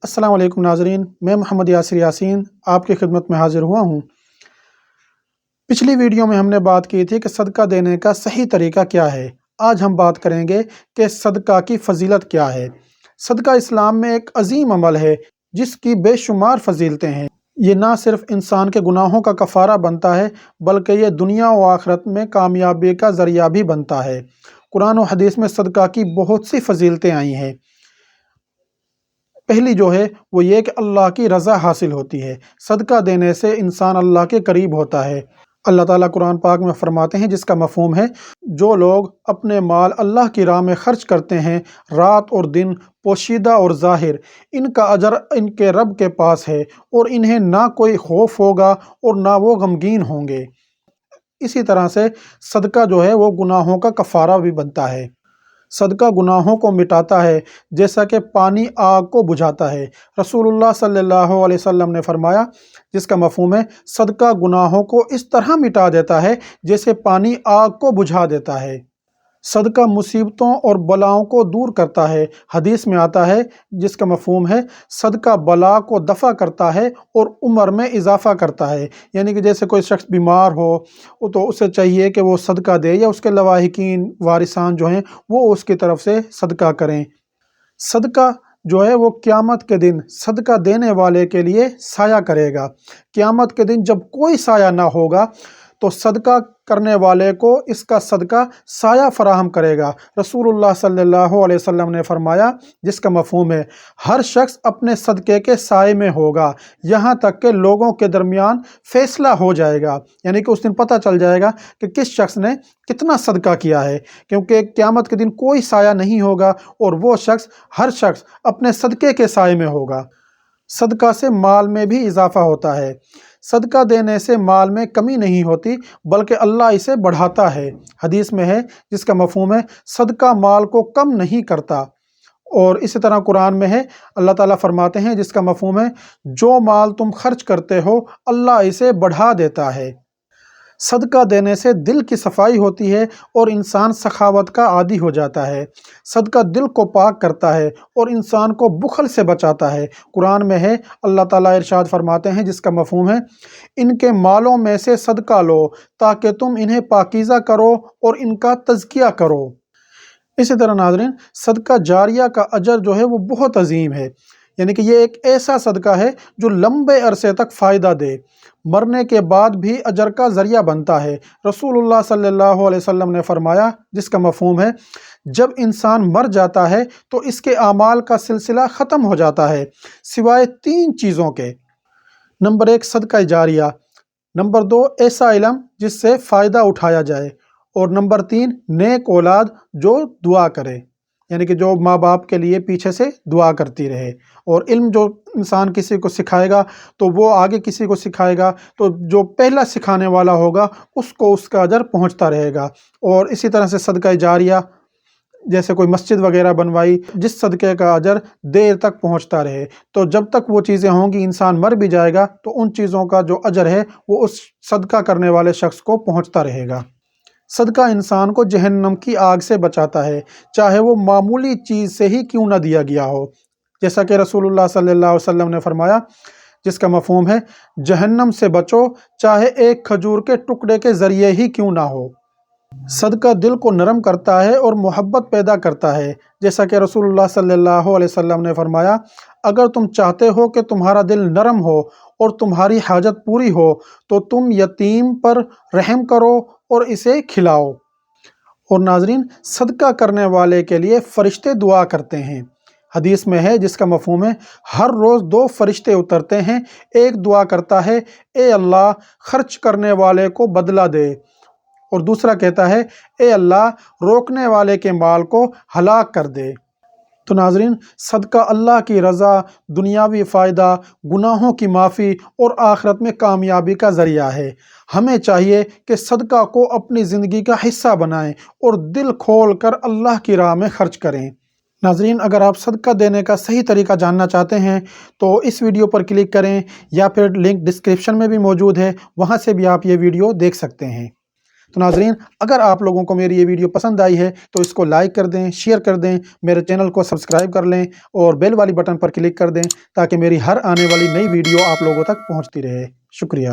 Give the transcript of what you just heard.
السلام علیکم ناظرین، میں محمد یاسر یاسین آپ کی خدمت میں حاضر ہوا ہوں۔ پچھلی ویڈیو میں ہم نے بات کی تھی کہ صدقہ دینے کا صحیح طریقہ کیا ہے۔ آج ہم بات کریں گے کہ صدقہ کی فضیلت کیا ہے۔ صدقہ اسلام میں ایک عظیم عمل ہے جس کی بے شمار فضیلتیں ہیں۔ یہ نہ صرف انسان کے گناہوں کا کفارہ بنتا ہے بلکہ یہ دنیا و آخرت میں کامیابی کا ذریعہ بھی بنتا ہے۔ قرآن و حدیث میں صدقہ کی بہت سی فضیلتیں آئی ہیں۔ پہلی جو ہے وہ یہ کہ اللہ کی رضا حاصل ہوتی ہے۔ صدقہ دینے سے انسان اللہ کے قریب ہوتا ہے۔ اللہ تعالیٰ قرآن پاک میں فرماتے ہیں، جس کا مفہوم ہے، جو لوگ اپنے مال اللہ کی راہ میں خرچ کرتے ہیں رات اور دن، پوشیدہ اور ظاہر، ان کا اجر ان کے رب کے پاس ہے اور انہیں نہ کوئی خوف ہوگا اور نہ وہ غمگین ہوں گے۔ اسی طرح سے صدقہ جو ہے وہ گناہوں کا کفارہ بھی بنتا ہے۔ صدقہ گناہوں کو مٹاتا ہے جیسا کہ پانی آگ کو بجھاتا ہے۔ رسول اللہ صلی اللہ علیہ وسلم نے فرمایا، جس کا مفہوم ہے، صدقہ گناہوں کو اس طرح مٹا دیتا ہے جیسے پانی آگ کو بجھا دیتا ہے۔ صدقہ مصیبتوں اور بلاؤں کو دور کرتا ہے۔ حدیث میں آتا ہے، جس کا مفہوم ہے، صدقہ بلا کو دفع کرتا ہے اور عمر میں اضافہ کرتا ہے۔ یعنی کہ جیسے کوئی شخص بیمار ہو تو اسے چاہیے کہ وہ صدقہ دے، یا اس کے لواحقین وارثان جو ہیں وہ اس کی طرف سے صدقہ کریں۔ صدقہ جو ہے وہ قیامت کے دن صدقہ دینے والے کے لیے سایہ کرے گا۔ قیامت کے دن جب کوئی سایہ نہ ہوگا تو صدقہ کرنے والے کو اس کا صدقہ سایہ فراہم کرے گا۔ رسول اللہ صلی اللہ علیہ وسلم نے فرمایا، جس کا مفہوم ہے، ہر شخص اپنے صدقے کے سائے میں ہوگا یہاں تک کہ لوگوں کے درمیان فیصلہ ہو جائے گا۔ یعنی کہ اس دن پتہ چل جائے گا کہ کس شخص نے کتنا صدقہ کیا ہے، کیونکہ قیامت کے دن کوئی سایہ نہیں ہوگا اور وہ شخص، ہر شخص اپنے صدقے کے سائے میں ہوگا۔ صدقہ سے مال میں بھی اضافہ ہوتا ہے۔ صدقہ دینے سے مال میں کمی نہیں ہوتی بلکہ اللہ اسے بڑھاتا ہے۔ حدیث میں ہے، جس کا مفہوم ہے، صدقہ مال کو کم نہیں کرتا۔ اور اسی طرح قرآن میں ہے، اللہ تعالیٰ فرماتے ہیں، جس کا مفہوم ہے، جو مال تم خرچ کرتے ہو اللہ اسے بڑھا دیتا ہے۔ صدقہ دینے سے دل کی صفائی ہوتی ہے اور انسان سخاوت کا عادی ہو جاتا ہے۔ صدقہ دل کو پاک کرتا ہے اور انسان کو بخل سے بچاتا ہے۔ قرآن میں ہے، اللہ تعالیٰ ارشاد فرماتے ہیں، جس کا مفہوم ہے، ان کے مالوں میں سے صدقہ لو تاکہ تم انہیں پاکیزہ کرو اور ان کا تزکیہ کرو۔ اسی طرح ناظرین، صدقہ جاریہ کا اجر جو ہے وہ بہت عظیم ہے۔ یعنی کہ یہ ایک ایسا صدقہ ہے جو لمبے عرصے تک فائدہ دے، مرنے کے بعد بھی اجر کا ذریعہ بنتا ہے۔ رسول اللہ صلی اللہ علیہ وسلم نے فرمایا، جس کا مفہوم ہے، جب انسان مر جاتا ہے تو اس کے اعمال کا سلسلہ ختم ہو جاتا ہے سوائے 3 چیزوں کے۔ نمبر 1، صدقہ جاریہ۔ نمبر 2، ایسا علم جس سے فائدہ اٹھایا جائے۔ اور نمبر 3، نیک اولاد جو دعا کرے، یعنی کہ جو ماں باپ کے لیے پیچھے سے دعا کرتی رہے۔ اور علم جو انسان کسی کو سکھائے گا تو وہ آگے کسی کو سکھائے گا، تو جو پہلا سکھانے والا ہوگا اس کو اس کا اجر پہنچتا رہے گا۔ اور اسی طرح سے صدقہ جاریہ، جیسے کوئی مسجد وغیرہ بنوائی، جس صدقے کا اجر دیر تک پہنچتا رہے، تو جب تک وہ چیزیں ہوں گی انسان مر بھی جائے گا تو ان چیزوں کا جو اجر ہے وہ اس صدقہ کرنے والے شخص کو پہنچتا رہے گا۔ صدقہ انسان کو جہنم کی آگ سے بچاتا ہے، چاہے وہ معمولی چیز سے ہی کیوں نہ دیا گیا ہو۔ جیسا کہ رسول اللہ صلی اللہ علیہ وسلم نے فرمایا، جس کا مفہوم ہے، جہنم سے بچو چاہے ایک کھجور کے ٹکڑے کے ذریعے ہی کیوں نہ ہو۔ صدقہ دل کو نرم کرتا ہے اور محبت پیدا کرتا ہے۔ جیسا کہ رسول اللہ صلی اللہ علیہ وسلم نے فرمایا، اگر تم چاہتے ہو کہ تمہارا دل نرم ہو اور تمہاری حاجت پوری ہو تو تم یتیم پر رحم کرو اور اسے کھلاؤ۔ اور ناظرین، صدقہ کرنے والے کے لیے فرشتے دعا کرتے ہیں۔ حدیث میں ہے، جس کا مفہوم ہے، ہر روز 2 فرشتے اترتے ہیں، ایک دعا کرتا ہے، اے اللہ خرچ کرنے والے کو بدلہ دے، اور دوسرا کہتا ہے، اے اللہ روکنے والے کے مال کو ہلاک کر دے۔ تو ناظرین، صدقہ اللہ کی رضا، دنیاوی فائدہ، گناہوں کی معافی اور آخرت میں کامیابی کا ذریعہ ہے۔ ہمیں چاہیے کہ صدقہ کو اپنی زندگی کا حصہ بنائیں اور دل کھول کر اللہ کی راہ میں خرچ کریں۔ ناظرین، اگر آپ صدقہ دینے کا صحیح طریقہ جاننا چاہتے ہیں تو اس ویڈیو پر کلک کریں، یا پھر لنک ڈسکرپشن میں بھی موجود ہے، وہاں سے بھی آپ یہ ویڈیو دیکھ سکتے ہیں۔ تو ناظرین، اگر آپ لوگوں کو میری یہ ویڈیو پسند آئی ہے تو اس کو لائک کر دیں، شیئر کر دیں، میرے چینل کو سبسکرائب کر لیں اور بیل والی بٹن پر کلک کر دیں تاکہ میری ہر آنے والی نئی ویڈیو آپ لوگوں تک پہنچتی رہے۔ شکریہ۔